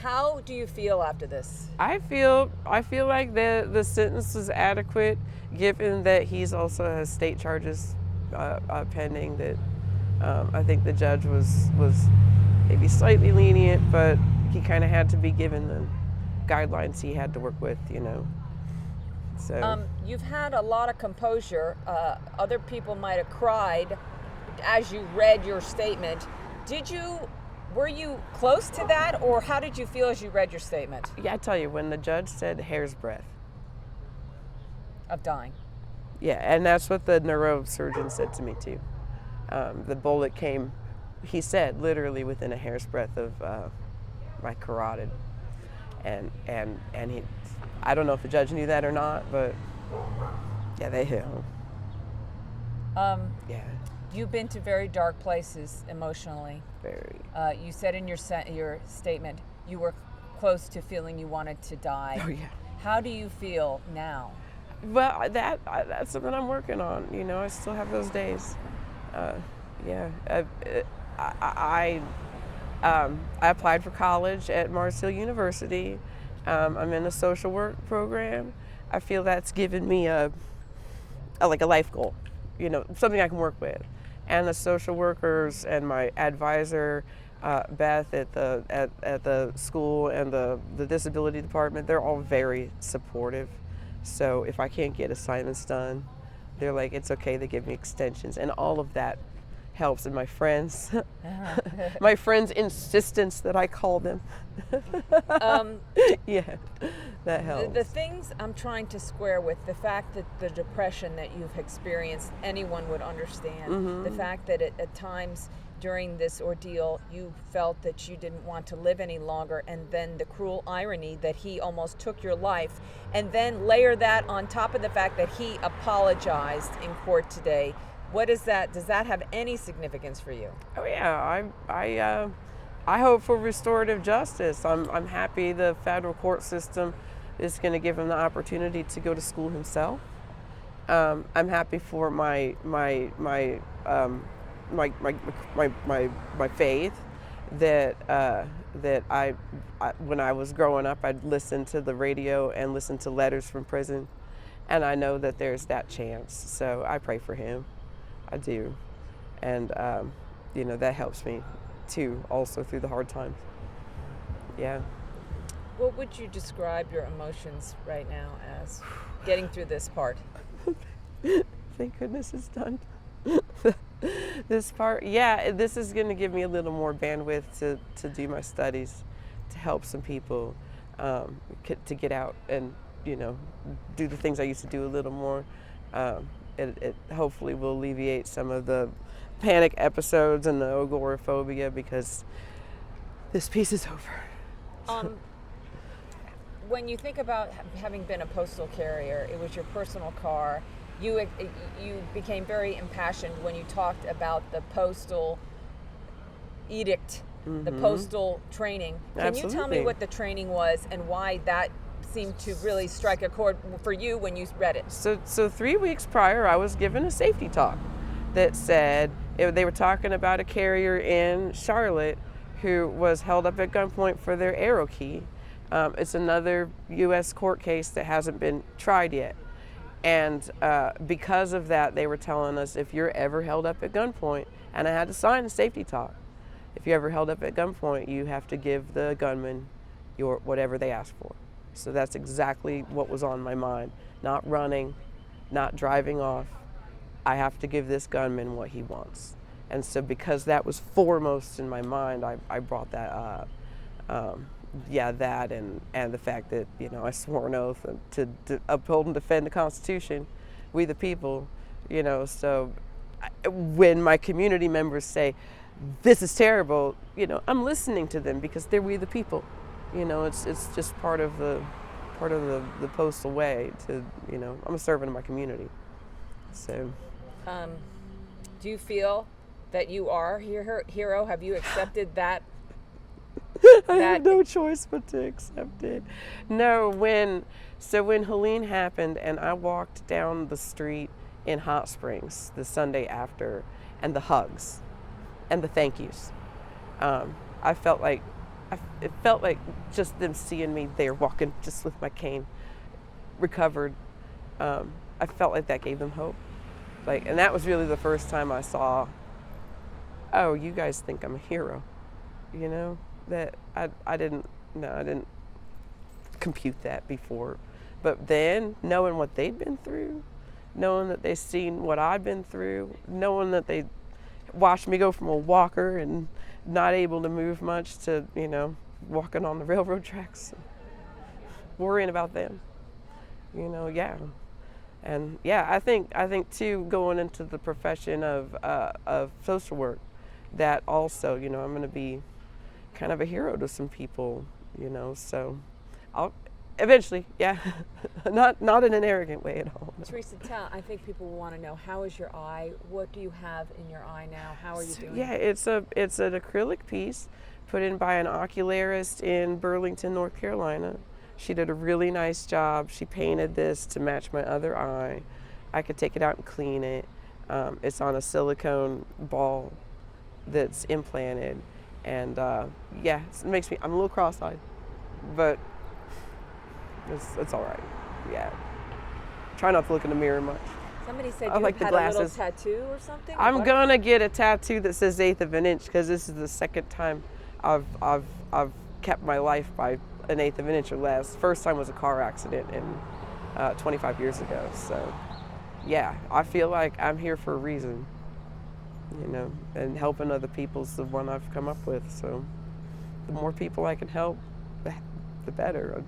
How do you feel after this? I feel like the sentence was adequate, given that he's also has state charges pending. That I think the judge was maybe slightly lenient, but he kind of had to be given the guidelines he had to work with, So You've had a lot of composure. Other people might have cried as you read your statement. Were you close to that, or how did you feel as you read your statement? yeah, I tell you, when the judge said hair's breadth. Of dying. Yeah, and that's what the neurosurgeon said to me too. The bullet came, he said, literally within a hair's breadth of my carotid, and he, I don't know if the judge knew that or not, but yeah, they hit him. Yeah. You've been to very dark places emotionally. Very. You said in your statement you were close to feeling you wanted to die. Oh yeah. How do you feel now? Well, that's something I'm working on. I still have those days. Yeah. I applied for college at Hill University. I'm in a social work program. I feel that's given me a life goal, something I can work with. And the social workers and my advisor, Beth at the school and the disability department, they're all very supportive. So if I can't get assignments done, they're like, it's okay, they give me extensions, and all of that helps. And my friends, my friends' insistence that I call them, yeah, that helps. The things I'm trying to square with, the fact that the depression that you've experienced, anyone would understand. Mm-hmm. The fact that at times during this ordeal, you felt that you didn't want to live any longer, and then the cruel irony that he almost took your life, and then layer that on top of the fact that he apologized in court today. What is that? Does that have any significance for you? Oh yeah, I hope for restorative justice. I'm happy the federal court system is going to give him the opportunity to go to school himself. I'm happy for my faith that I when I was growing up, I'd listen to the radio and listen to letters from prison, and I know that there's that chance. So I pray for him. I do, and that helps me too, also through the hard times. Yeah. What would you describe your emotions right now as getting through this part? Thank goodness it's done. This part, yeah, this is going to give me a little more bandwidth to do my studies, to help some people, to get out and do the things I used to do a little more. It hopefully will alleviate some of the panic episodes and the agoraphobia, because this piece is over. When you think about having been a postal carrier, it was your personal car. You became very impassioned when you talked about the postal edict, mm-hmm. the postal training. Can Absolutely. You tell me what the training was and why that seemed to really strike a chord for you when you read it? So 3 weeks prior, I was given a safety talk that said, they were talking about a carrier in Charlotte who was held up at gunpoint for their arrow key. It's another U.S. court case that hasn't been tried yet. And because of that, they were telling us, if you're ever held up at gunpoint, and I had to sign a safety talk, if you're ever held up at gunpoint, you have to give the gunman your whatever they ask for. So that's exactly what was on my mind. Not running, not driving off. I have to give this gunman what he wants. And so because that was foremost in my mind, I brought that up. That and the fact that, I swore an oath to uphold and defend the Constitution, we the people, so when my community members say, this is terrible, I'm listening to them because they're we the people. It's just part of the postal way to, I'm a servant of my community. So. Do you feel that you are a hero? Have you accepted that? I had no choice but to accept it. No, when Helene happened and I walked down the street in Hot Springs the Sunday after, and the hugs and the thank yous, I felt like it felt like just them seeing me there walking just with my cane, recovered. I felt like that gave them hope. And that was really the first time I saw, oh, you guys think I'm a hero, that I didn't compute that before. But then knowing what they'd been through, knowing that they've seen what I've been through, knowing that they watched me go from a walker and not able to move much to, walking on the railroad tracks, worrying about them, yeah. And yeah, I think too, going into the profession of social work, that also, I'm going to be kind of a hero to some people, so I'll eventually, yeah, not in an arrogant way at all. No. Teresa, I think people want to know, how is your eye? What do you have in your eye now? How are you doing? Yeah, it's an acrylic piece put in by an ocularist in Burlington, North Carolina. She did a really nice job. She painted this to match my other eye. I could take it out and clean it. It's on a silicone ball that's implanted. And yeah, it makes me, I'm a little cross-eyed, but it's all right. Yeah. Try not to look in the mirror much. Somebody said I you like had the a little glasses. tattoo or something? I'm gonna get a tattoo that says 1/8 of an inch, because this is the second time I've kept my life by 1/8 of an inch or less. First time was a car accident 25 years ago. So yeah, I feel like I'm here for a reason, and helping other people's the one I've come up with. So the more people I can help, the better.